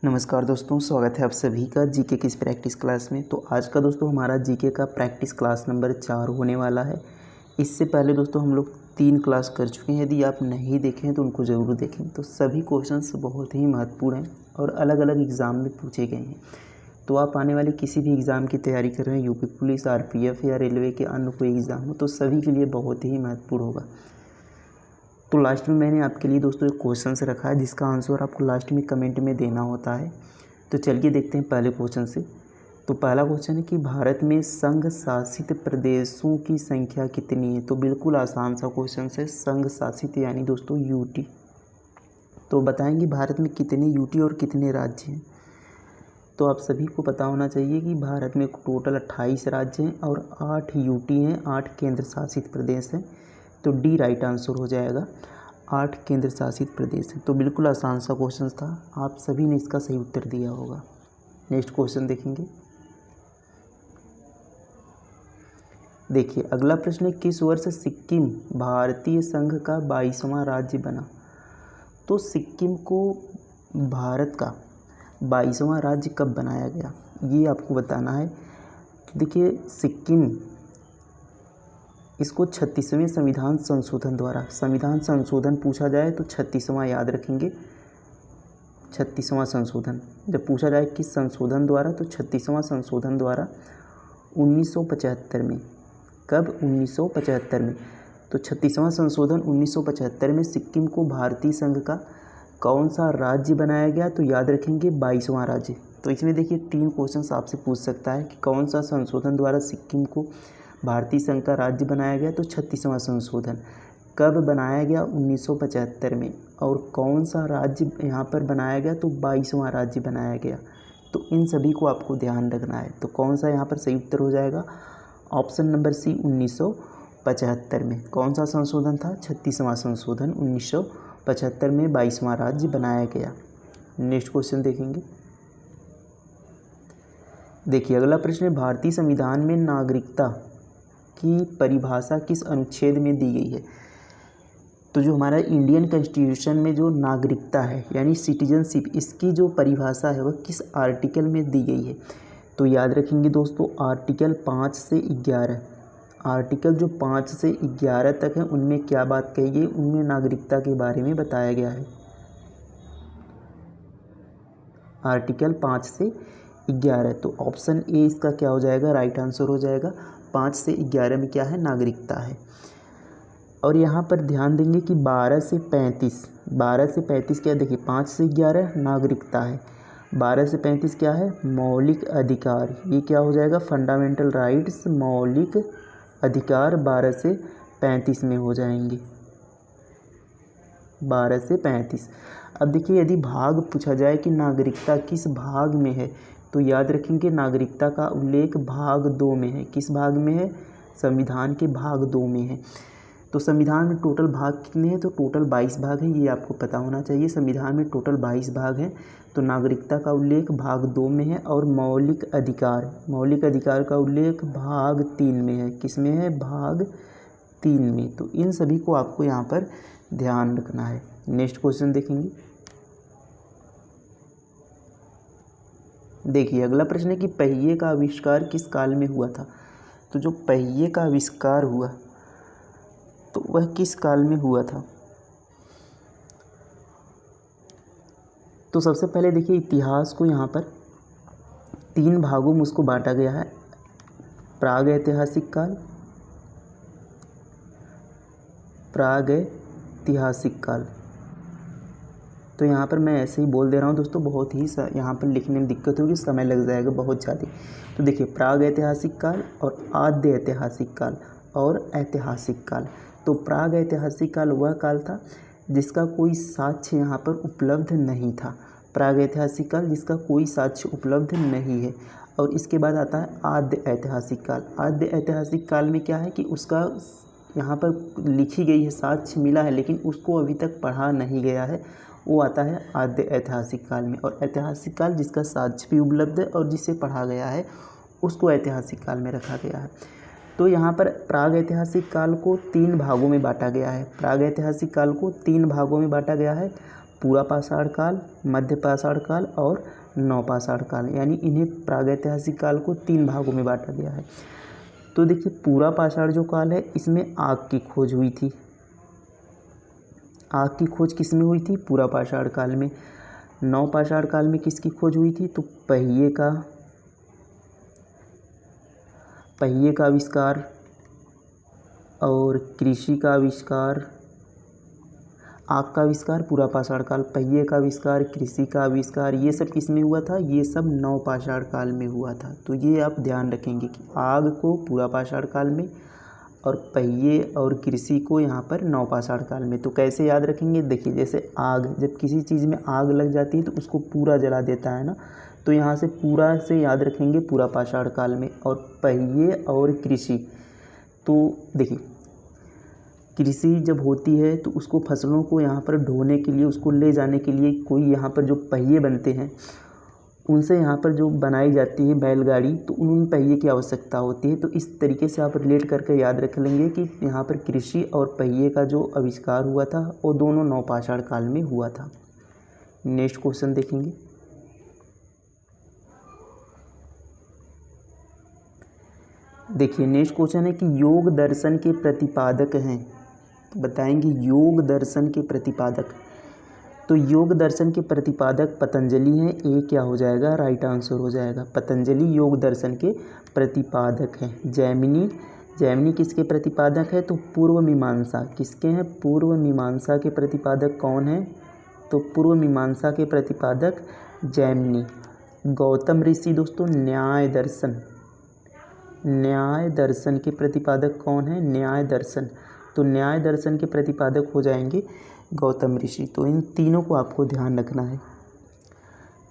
नमस्कार दोस्तों, स्वागत है आप सभी का जीके की इस प्रैक्टिस क्लास में। तो आज का दोस्तों हमारा जीके का प्रैक्टिस क्लास नंबर 4 होने वाला है। इससे पहले दोस्तों हम लोग 3 क्लास कर चुके हैं। यदि आप नहीं देखें हैं तो उनको ज़रूर देखें। तो सभी क्वेश्चंस बहुत ही महत्वपूर्ण हैं और अलग अलग एग्ज़ाम में पूछे गए हैं। तो आप आने वाले किसी भी एग्ज़ाम की तैयारी कर रहे हैं, यूपी पुलिस, आरपीएफ या रेलवे के अन्य कोई एग्ज़ाम हो, तो सभी के लिए बहुत ही महत्वपूर्ण होगा। तो लास्ट में मैंने आपके लिए दोस्तों एक क्वेश्चन से रखा है जिसका आंसर आपको लास्ट में कमेंट में देना होता है। तो चलिए देखते हैं पहले क्वेश्चन से। तो पहला क्वेश्चन है कि भारत में संघ शासित प्रदेशों की संख्या कितनी है। तो बिल्कुल आसान सा क्वेश्चन है। संघ शासित यानी दोस्तों यूटी। तो बताएंगे भारत में कितने यूटी और कितने राज्य हैं। तो आप सभी को पता होना चाहिए कि भारत में टोटल 28 राज्य हैं और 8 यूटी हैं, 8 केंद्र शासित प्रदेश हैं। तो डी राइट आंसर हो जाएगा, 8 केंद्र शासित प्रदेश हैं। तो बिल्कुल आसान सा क्वेश्चन था, आप सभी ने इसका सही उत्तर दिया होगा। नेक्स्ट क्वेश्चन देखेंगे। देखिए अगला प्रश्न है, किस वर्ष सिक्किम भारतीय संघ का 22वां राज्य बना। तो सिक्किम को भारत का 22वां राज्य कब बनाया गया, ये आपको बताना है। देखिए सिक्किम, इसको 36वें संविधान संशोधन द्वारा, संविधान संशोधन पूछा जाए तो 36वां याद रखेंगे। 36वां संशोधन जब पूछा जाए किस संशोधन द्वारा, तो 36वां संशोधन द्वारा 1975 में। कब? 1975 में। तो 36वां संशोधन 1975 में सिक्किम को भारतीय संघ का कौन सा राज्य बनाया गया, तो याद रखेंगे 22वां राज्य। तो इसमें देखिए 3 क्वेश्चंस आपसे पूछ सकता है कि कौन सा संशोधन द्वारा सिक्किम को भारतीय संघ का राज्य बनाया गया। तो 36वां संशोधन कब बनाया गया, 1975 में। और कौन सा राज्य यहाँ पर बनाया गया, तो 22वां राज्य बनाया गया। तो इन सभी को आपको ध्यान रखना है। तो कौन सा यहाँ पर सही उत्तर हो जाएगा, ऑप्शन नंबर सी 1975 में। कौन सा संशोधन था, 36वां संशोधन, 1975 में 22वां राज्य बनाया गया। नेक्स्ट क्वेश्चन देखेंगे। देखिए अगला प्रश्न है, भारतीय संविधान में नागरिकता की परिभाषा किस अनुच्छेद में दी गई है। तो जो हमारा इंडियन कॉन्स्टिट्यूशन में जो नागरिकता है यानी सिटीजनशिप, इसकी जो परिभाषा है वह किस आर्टिकल में दी गई है। तो याद रखेंगे दोस्तों, आर्टिकल 5 से 11। आर्टिकल जो 5 से 11 तक है उनमें क्या बात कही गई, उनमें नागरिकता के बारे में बताया गया है। आर्टिकल 5 से 11, तो ऑप्शन ए इसका क्या हो जाएगा, राइट आंसर हो जाएगा। 5 से 11 में क्या है, नागरिकता है। और यहाँ पर ध्यान देंगे कि 12 से 35 क्या, देखिए 5 से 11 नागरिकता है, 12 से 35 क्या है, मौलिक अधिकार। ये क्या हो जाएगा, फंडामेंटल राइट्स, मौलिक अधिकार 12 से 35 में हो जाएंगे, 12 से 35। अब देखिए यदि भाग पूछा जाए कि नागरिकता किस भाग में है, तो याद रखेंगे नागरिकता का उल्लेख भाग 2 में है। किस भाग में है, संविधान के भाग 2 में है। तो संविधान में टोटल भाग कितने हैं, तो टोटल 22 भाग हैं, ये आपको पता होना चाहिए। संविधान में टोटल 22 भाग हैं। तो नागरिकता का उल्लेख भाग 2 में है और मौलिक अधिकार का उल्लेख भाग 3 में है। किस में है, भाग 3 में। तो इन सभी को आपको यहाँ पर ध्यान रखना है। नेक्स्ट क्वेश्चन देखेंगे। देखिए अगला प्रश्न है कि पहिए का आविष्कार किस काल में हुआ था। तो जो पहिए का आविष्कार हुआ तो वह किस काल में हुआ था। तो सबसे पहले देखिए इतिहास को यहाँ पर 3 भागों में उसको बांटा गया है, प्राग ऐतिहासिक काल, तो यहाँ पर मैं ऐसे ही बोल दे रहा हूँ दोस्तों, बहुत ही यहाँ पर लिखने में दिक्कत होगी, समय लग जाएगा बहुत ज़्यादा। तो देखिए प्राग ऐतिहासिक काल और आद्य ऐतिहासिक काल और ऐतिहासिक काल। तो प्राग ऐतिहासिक काल वह काल था जिसका कोई साक्ष्य यहाँ पर उपलब्ध नहीं था। प्राग ऐतिहासिक काल जिसका कोई साक्ष्य उपलब्ध नहीं है। और इसके बाद आता है आद्य ऐतिहासिक काल। आद्य ऐतिहासिक काल में क्या है कि उसका यहाँ पर लिखी गई है, साक्ष्य मिला है, लेकिन उसको अभी तक पढ़ा नहीं गया है, वो आता है आद्य ऐतिहासिक काल में। और ऐतिहासिक काल जिसका साक्ष्य भी उपलब्ध है और जिसे पढ़ा गया है उसको ऐतिहासिक काल में रखा गया है। तो यहाँ पर प्राग ऐतिहासिक काल को 3 भागों में बांटा गया है। प्राग ऐतिहासिक काल को 3 भागों में बांटा गया है। पूरा पाषाण काल, मध्य पाषाण काल और नवपाषाण काल, यानी इन्हें प्रागैतिहासिक काल को 3 भागों में बांटा गया है। तो देखिए पूरा पाषाण जो काल है इसमें आग की खोज हुई थी। आग की खोज किस में हुई थी? पूरा पाषाण काल में। नवपाषाण काल में किसकी खोज हुई थी? तो पहिए का आविष्कार और कृषि का आविष्कार, आग का आविष्कार पूरा पाषाण काल, पहिए का आविष्कार, कृषि का आविष्कार, ये सब किस में हुआ था? ये सब नवपाषाण काल में हुआ था। तो ये आप ध्यान रखेंगे कि आग को पूरा पाषाण काल में और पहिए और कृषि को यहाँ पर नवपाषाण काल में। तो कैसे याद रखेंगे? देखिए जैसे आग, जब किसी चीज़ में आग लग जाती है तो उसको पूरा जला देता है ना, तो यहाँ से पूरा से याद रखेंगे पूरा पाषाण काल में। और पहिए और कृषि, तो देखिए कृषि जब होती है तो उसको फसलों को यहाँ पर ढोने के लिए, उसको ले जाने के लिए कोई यहाँ पर जो पहिए बनते हैं उनसे यहाँ पर जो बनाई जाती है बैलगाड़ी, तो उन पहिए की आवश्यकता होती है। तो इस तरीके से आप रिलेट करके याद रख लेंगे कि यहाँ पर कृषि और पहिए का जो आविष्कार हुआ था वो दोनों नवपाषाण काल में हुआ था। नेक्स्ट क्वेश्चन देखेंगे। देखिए नेक्स्ट क्वेश्चन है कि योग दर्शन के प्रतिपादक हैं, बताएंगे योग दर्शन के प्रतिपादक। तो योग दर्शन के प्रतिपादक पतंजलि हैं, ए क्या हो जाएगा? राइट आंसर हो जाएगा। पतंजलि योग दर्शन के प्रतिपादक हैं। जैमिनी किसके प्रतिपादक है? तो पूर्व मीमांसा किसके हैं? पूर्व मीमांसा के प्रतिपादक कौन है? तो पूर्व मीमांसा के प्रतिपादक जैमिनी। गौतम ऋषि दोस्तों न्याय दर्शन के प्रतिपादक कौन है? न्याय दर्शन। तो न्याय दर्शन के प्रतिपादक हो जाएंगे गौतम ऋषि। तो इन तीनों को आपको ध्यान रखना है।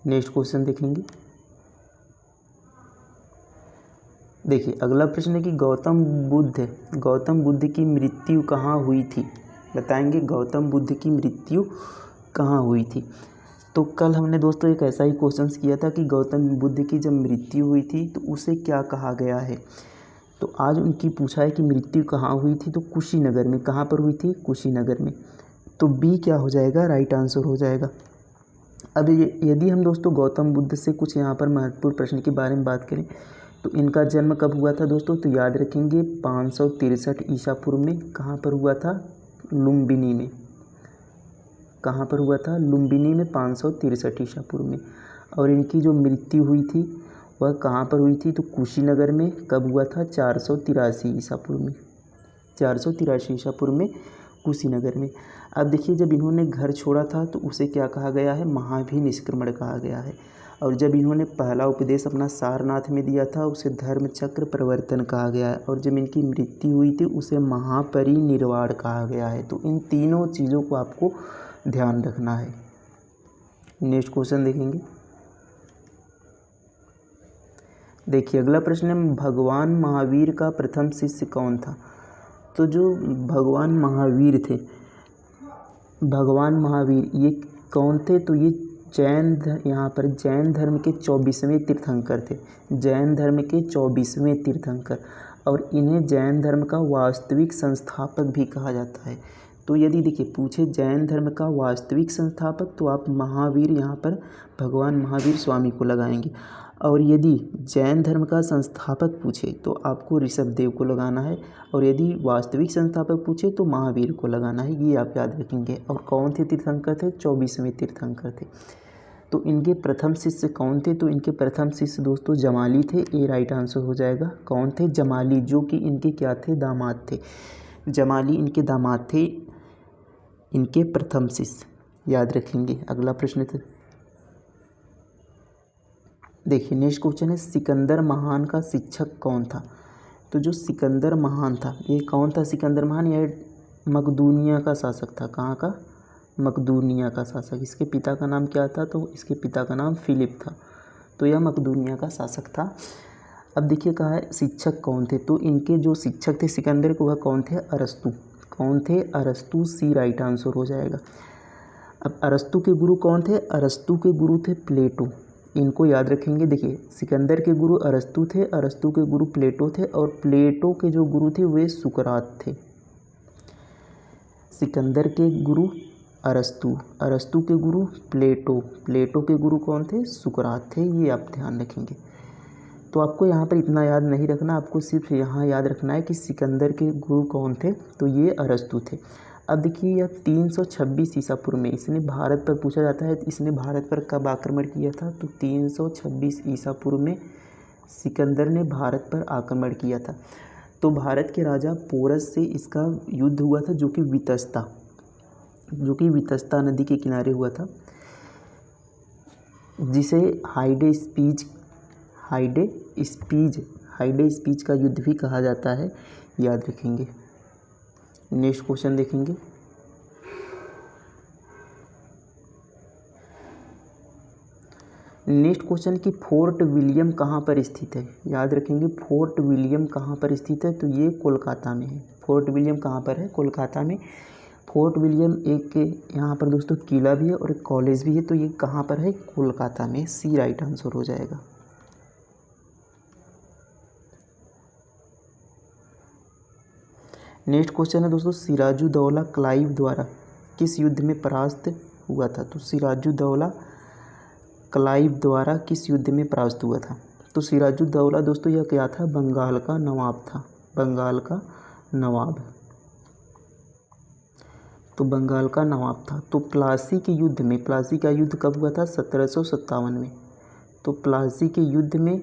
नेक्स्ट क्वेश्चन देखेंगे। देखिए अगला प्रश्न है कि गौतम बुद्ध की मृत्यु कहाँ हुई थी? बताएंगे गौतम बुद्ध की मृत्यु कहाँ हुई थी? तो कल हमने दोस्तों एक ऐसा ही क्वेश्चन किया था कि गौतम बुद्ध की जब मृत्यु हुई थी तो उसे क्या कहा गया है। तो आज उनकी पूछा है कि मृत्यु कहाँ हुई थी? तो कुशीनगर में। कहाँ पर हुई थी? कुशीनगर में। तो बी क्या हो जाएगा? राइट आंसर हो जाएगा। अब यदि हम दोस्तों गौतम बुद्ध से कुछ यहाँ पर महत्वपूर्ण प्रश्न के बारे में बात करें तो इनका जन्म कब हुआ था दोस्तों? तो याद रखेंगे 563 ईसा पूर्व में। कहाँ पर हुआ था? लुम्बिनी में। कहाँ पर हुआ था? लुम्बिनी में 563 ईसा पूर्व में। और इनकी जो मृत्यु हुई थी वह कहाँ पर हुई थी? तो कुशीनगर में। कब हुआ था? 483 ईसा पूर्व में। 483 ईसा पूर्व में कुशीनगर में। अब देखिए जब इन्होंने घर छोड़ा था तो उसे क्या कहा गया है? महाभी निष्क्रमण कहा गया है। और जब इन्होंने पहला उपदेश अपना सारनाथ में दिया था उसे धर्म चक्र प्रवर्तन कहा गया है। और जब इनकी मृत्यु हुई थी उसे महापरिनिर्वाण कहा गया है। तो इन तीनों चीज़ों को आपको ध्यान रखना है। नेक्स्ट क्वेश्चन देखेंगे। देखिए अगला प्रश्न है भगवान महावीर का प्रथम शिष्य कौन था? तो जो भगवान महावीर थे, भगवान महावीर ये कौन थे? तो ये यहाँ पर जैन धर्म के 24वें तीर्थंकर थे। जैन धर्म के 24वें तीर्थंकर। और इन्हें जैन धर्म का वास्तविक संस्थापक भी कहा जाता है। तो यदि देखिए पूछे जैन धर्म का वास्तविक संस्थापक तो आप महावीर यहाँ पर भगवान महावीर स्वामी को लगाएंगे। और यदि जैन धर्म का संस्थापक पूछे तो आपको ऋषभदेव को लगाना है। और यदि वास्तविक संस्थापक पूछे तो महावीर को लगाना है। ये आप याद रखेंगे। और कौन थे तीर्थंकर थे? 24वें तीर्थंकर थे। तो इनके प्रथम शिष्य कौन थे? तो इनके प्रथम शिष्य दोस्तों जमाली थे। ए राइट आंसर हो जाएगा। कौन थे? जमाली, जो कि इनके क्या थे? दामाद थे। जमाली इनके दामाद थे, इनके प्रथम शिष्य। याद रखेंगे। अगला प्रश्न था देखिए नेक्स्ट क्वेश्चन है सिकंदर महान का शिक्षक कौन था? तो जो सिकंदर महान था ये कौन था? सिकंदर महान यह मकदूनिया का शासक था। कहाँ का? मकदूनिया का शासक। इसके पिता का नाम क्या था? तो इसके पिता का नाम फिलिप था। तो यह मकदूनिया का शासक था। अब देखिए कहा है शिक्षक कौन थे? तो इनके जो शिक्षक थे सिकंदर के वह कौन थे? अरस्तु। कौन थे? अरस्तु। सी राइट आंसर हो जाएगा। अब अरस्तु के गुरु कौन थे? अरस्तु के गुरु थे प्लेटो। इनको याद रखेंगे। देखिए सिकंदर के गुरु अरस्तु थे, अरस्तु के गुरु प्लेटो थे और प्लेटो के जो गुरु थे वे सुकरात थे। सिकंदर के गुरु अरस्तु, अरस्तु के गुरु प्लेटो, प्लेटो के गुरु कौन थे? सुकरात थे। ये आप ध्यान रखेंगे। तो आपको यहाँ पर इतना याद नहीं रखना, आपको सिर्फ यहाँ याद रखना है कि सिकंदर के गुरु कौन थे, तो ये अरस्तु थे। अब देखिए यह 326 ईसा पूर्व में इसने भारत पर, पूछा जाता है इसने भारत पर कब आक्रमण किया था, तो 326 ईसा पूर्व में सिकंदर ने भारत पर आक्रमण किया था। तो भारत के राजा पोरस से इसका युद्ध हुआ था, जो कि वितस्ता नदी के किनारे हुआ था, जिसे हाइडे स्पीच का युद्ध भी कहा जाता है, याद रखेंगे। नेक्स्ट क्वेश्चन देखेंगे। नेक्स्ट क्वेश्चन कि फोर्ट विलियम कहाँ पर स्थित है, याद रखेंगे। फोर्ट विलियम कहाँ पर स्थित है, तो ये कोलकाता में है। फोर्ट विलियम कहाँ पर है? कोलकाता में। फोर्ट विलियम एक यहाँ पर दोस्तों किला भी है और एक कॉलेज भी है, तो ये कहाँ पर है? कोलकाता में। सी राइट आंसर हो जाएगा। नेक्स्ट क्वेश्चन है दोस्तों, सिराजुद्दौला क्लाइव द्वारा किस युद्ध में परास्त हुआ था, तो सिराजुद्दौला क्लाइव द्वारा किस युद्ध में परास्त हुआ था, तो सिराजुद्दौला दोस्तों यह क्या था? बंगाल का नवाब था, बंगाल का नवाब, तो बंगाल का नवाब था। तो प्लासी के युद्ध में, प्लासी का युद्ध कब हुआ था? 1757 में। तो प्लासी के युद्ध में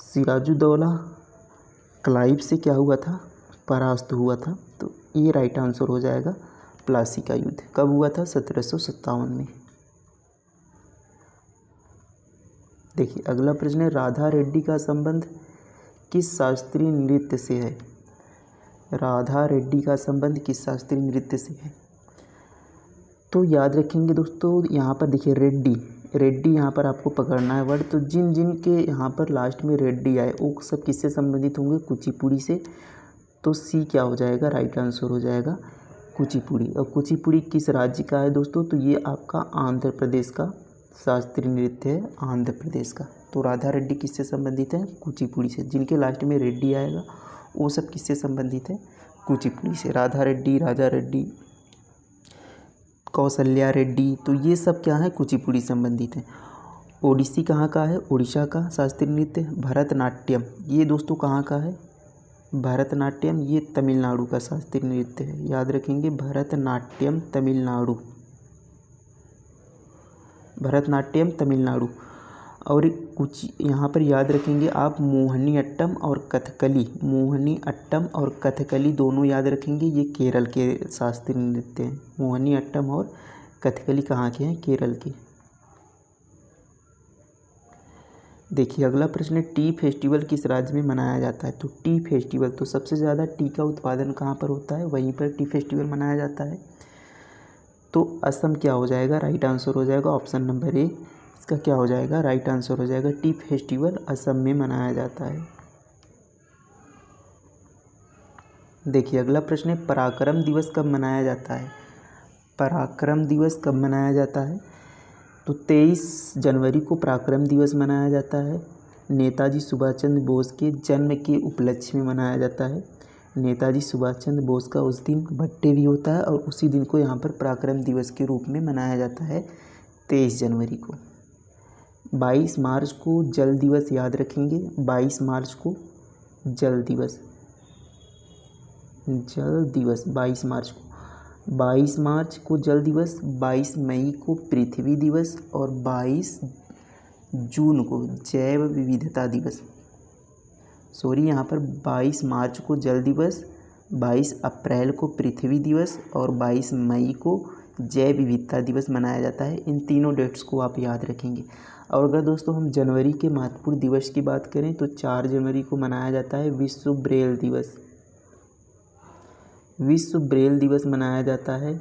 सिराजुद्दौला क्लाइव से क्या हुआ था? परास्त हुआ था। तो ये राइट आंसर हो जाएगा। प्लासी का युद्ध कब हुआ था? 1757 में। देखिए अगला प्रश्न है, राधा रेड्डी का संबंध किस शास्त्रीय नृत्य से है? राधा रेड्डी का संबंध किस शास्त्रीय नृत्य से है? तो याद रखेंगे दोस्तों, यहाँ पर देखिए रेड्डी यहाँ पर आपको पकड़ना है वर्ड। तो जिन के यहाँ पर लास्ट में रेड्डी आए वो सब किससे संबंधित होंगे? कुचिपुड़ी से। तो सी क्या हो जाएगा? राइट आंसर हो जाएगा कुचिपुड़ी। और कुचिपुड़ी किस राज्य का है दोस्तों? तो ये आपका आंध्र प्रदेश का शास्त्रीय नृत्य है, आंध्र प्रदेश का। तो राधा रेड्डी किससे संबंधित है? कुचिपुड़ी से। जिनके लास्ट में रेड्डी आएगा वो सब किससे संबंधित है? कुचिपुड़ी से। राधा रेड्डी, राजा रेड्डी, कौशल्या रेड्डी, तो ये सब क्या है? कुचिपुड़ी संबंधित है। ओडिसी कहाँ का है? उड़ीसा का शास्त्रीय नृत्य। भरतनाट्यम ये दोस्तों कहाँ का है? भरतनाट्यम ये तमिलनाडु का शास्त्रीय नृत्य है, याद रखेंगे। भरतनाट्यम तमिलनाडु, भरतनाट्यम तमिलनाडु। और कुछ यहाँ पर याद रखेंगे आप, मोहिनी अट्टम और कथकली, मोहिनी अट्टम और कथकली दोनों याद रखेंगे, ये केरल के शास्त्रीय नृत्य हैं। मोहिनी अट्टम और कथकली कहाँ के हैं? केरल के। देखिए अगला प्रश्न है, टी फेस्टिवल किस राज्य में मनाया जाता है? तो टी फेस्टिवल, तो सबसे ज़्यादा टी का उत्पादन कहाँ पर होता है? वहीं पर टी फेस्टिवल मनाया जाता है। तो असम क्या हो जाएगा? राइट आंसर हो जाएगा ऑप्शन नंबर ए, इसका क्या हो जाएगा? राइट आंसर हो जाएगा। टी फेस्टिवल असम में मनाया जाता है। देखिए अगला प्रश्न है, पराक्रम दिवस कब मनाया जाता है? पराक्रम दिवस कब मनाया जाता है? तो 23 जनवरी को पराक्रम दिवस मनाया जाता है। नेताजी सुभाष चंद्र बोस के जन्म के उपलक्ष्य में मनाया जाता है। नेताजी सुभाष चंद्र बोस का उस दिन बर्थडे भी होता है और उसी दिन को यहाँ पर पराक्रम दिवस के रूप में मनाया जाता है, 23 जनवरी को। 22 मार्च को जल दिवस, याद रखेंगे। 22 मार्च को जल दिवस, 22 मार्च को, 22 मार्च को जल दिवस, 22 मई को पृथ्वी दिवस और 22 जून को जैव विविधता दिवस। यहाँ पर 22 मार्च को जल दिवस, 22 अप्रैल को पृथ्वी दिवस और 22 मई को जैव विविधता दिवस मनाया जाता है। इन तीनों डेट्स को आप याद रखेंगे। और अगर दोस्तों हम जनवरी के महत्वपूर्ण दिवस की बात करें तो 4 जनवरी को मनाया जाता है विश्व ब्रेल दिवस। विश्व ब्रेल दिवस मनाया जाता है,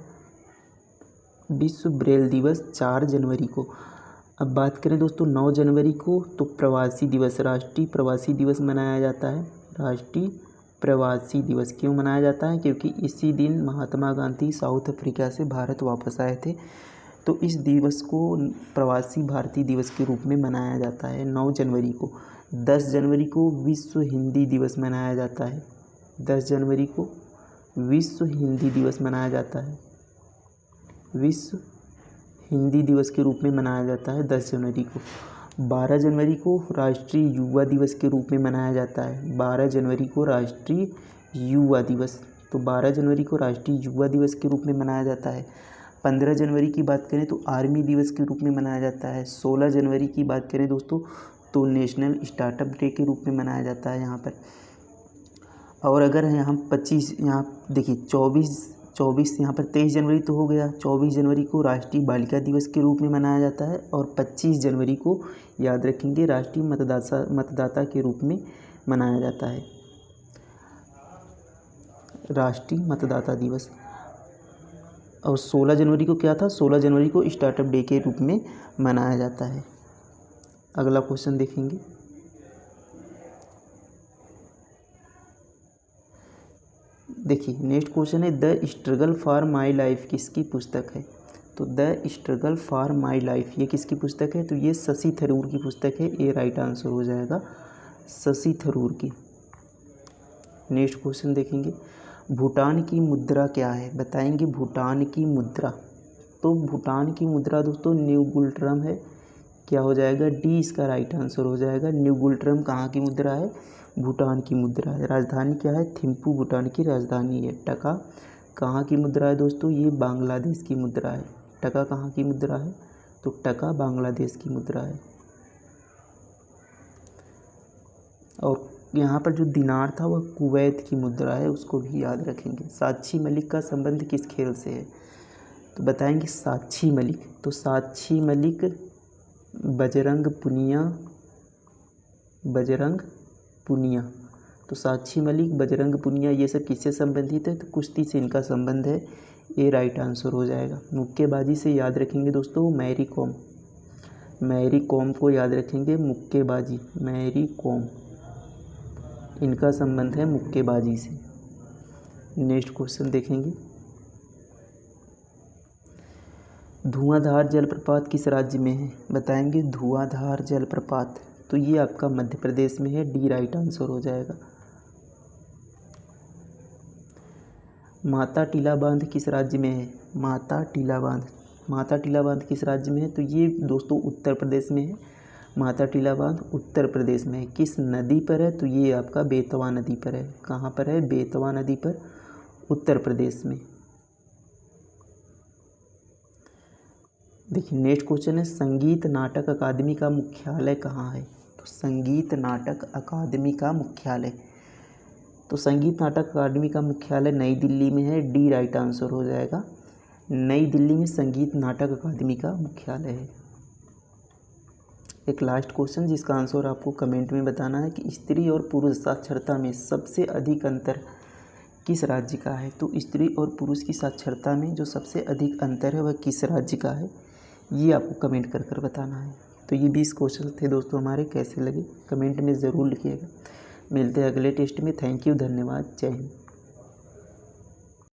विश्व ब्रेल दिवस 4 जनवरी को। अब बात करें दोस्तों 9 जनवरी को, तो प्रवासी दिवस, राष्ट्रीय प्रवासी दिवस मनाया जाता है। राष्ट्रीय प्रवासी दिवस क्यों मनाया जाता है? क्योंकि इसी दिन महात्मा गांधी साउथ अफ्रीका से भारत वापस आए थे, तो इस दिवस को प्रवासी भारतीय दिवस के रूप में मनाया जाता है 9 जनवरी को। 10 जनवरी को विश्व हिंदी दिवस मनाया जाता है। 10 जनवरी को विश्व हिंदी दिवस मनाया जाता है। विश्व हिंदी दिवस के रूप में मनाया जाता है 10 जनवरी को। 12 जनवरी को राष्ट्रीय युवा दिवस के रूप में मनाया जाता है। 12 जनवरी को राष्ट्रीय युवा दिवस, तो 12 जनवरी को राष्ट्रीय युवा दिवस के रूप में मनाया जाता है। 15 जनवरी की बात करें तो आर्मी दिवस के रूप में मनाया जाता है। 16 जनवरी की बात करें दोस्तों तो नेशनल स्टार्टअप डे के रूप में मनाया जाता है यहाँ पर। और अगर यहाँ 25, यहाँ देखिए 24 यहाँ पर 23 जनवरी तो हो गया। 24 जनवरी को राष्ट्रीय बालिका दिवस के रूप में मनाया जाता है और 25 जनवरी को याद रखेंगे राष्ट्रीय मतदाता के रूप में मनाया जाता है, राष्ट्रीय मतदाता दिवस। और 16 जनवरी को क्या था, 16 जनवरी को स्टार्टअप डे के रूप में मनाया जाता है। अगला क्वेश्चन देखेंगे। देखिए नेक्स्ट क्वेश्चन है the struggle for my life किसकी पुस्तक है। तो the struggle for my life ये किसकी पुस्तक है, तो ये शशि थरूर की पुस्तक है। ये राइट आंसर हो जाएगा शशि थरूर की। नेक्स्ट क्वेश्चन देखेंगे भूटान की मुद्रा क्या है, बताएंगे भूटान की मुद्रा। तो भूटान की मुद्रा दोस्तों न्यू गुल्ट्रम है। क्या हो जाएगा, डी इसका राइट आंसर हो जाएगा। न्यू गुल्ट्रम कहाँ की मुद्रा है, भूटान की मुद्रा है। राजधानी क्या है, थिम्पू भूटान की राजधानी है। टका कहाँ की मुद्रा है दोस्तों, ये बांग्लादेश की मुद्रा है। टका कहाँ की मुद्रा है, तो टका बांग्लादेश की मुद्रा है। और यहाँ पर जो दिनार था वह कुवैत की मुद्रा है, उसको भी याद रखेंगे। साक्षी मलिक का संबंध किस खेल से है, तो बताएंगे साक्षी मलिक। तो साक्षी मलिक बजरंग पुनिया, तो साक्षी मलिक बजरंग पुनिया ये सब किससे संबंधित है, तो कुश्ती से इनका संबंध है। ये राइट आंसर हो जाएगा। मुक्केबाजी से याद रखेंगे दोस्तों मैरी कॉम को याद रखेंगे। मुक्केबाजी मैरी कॉम, इनका संबंध है मुक्केबाजी से। नेक्स्ट क्वेश्चन देखेंगे धुआंधार जलप्रपात किस राज्य में है, बताएंगे धुआंधार जलप्रपात। तो ये आपका मध्य प्रदेश में है, डी राइट आंसर हो जाएगा। माता टीला बांध किस राज्य में है, माता टीला बांध किस राज्य में है, तो ये दोस्तों उत्तर प्रदेश में है। माता टीला बांध उत्तर प्रदेश में है। किस नदी पर है, तो ये आपका बेतवा नदी पर है। कहाँ पर है, बेतवा नदी पर, उत्तर प्रदेश में। देखिए नेक्स्ट क्वेश्चन है संगीत नाटक अकादमी का मुख्यालय कहाँ है, तो संगीत नाटक अकादमी का मुख्यालय, तो संगीत नाटक अकादमी का मुख्यालय नई दिल्ली में है। डी राइट आंसर हो जाएगा। नई दिल्ली में संगीत नाटक अकादमी का मुख्यालय है। एक लास्ट क्वेश्चन जिसका आंसर आपको कमेंट में बताना है कि स्त्री और पुरुष साक्षरता में सबसे अधिक अंतर किस राज्य का है। तो स्त्री और पुरुष की साक्षरता में जो सबसे अधिक अंतर है वह किस राज्य का है, ये आपको कमेंट कर बताना है। तो ये 20 क्वेश्चन थे दोस्तों हमारे, कैसे लगे कमेंट में ज़रूर लिखिएगा। मिलते हैं अगले टेस्ट में। थैंक यू, धन्यवाद, जय हिंद।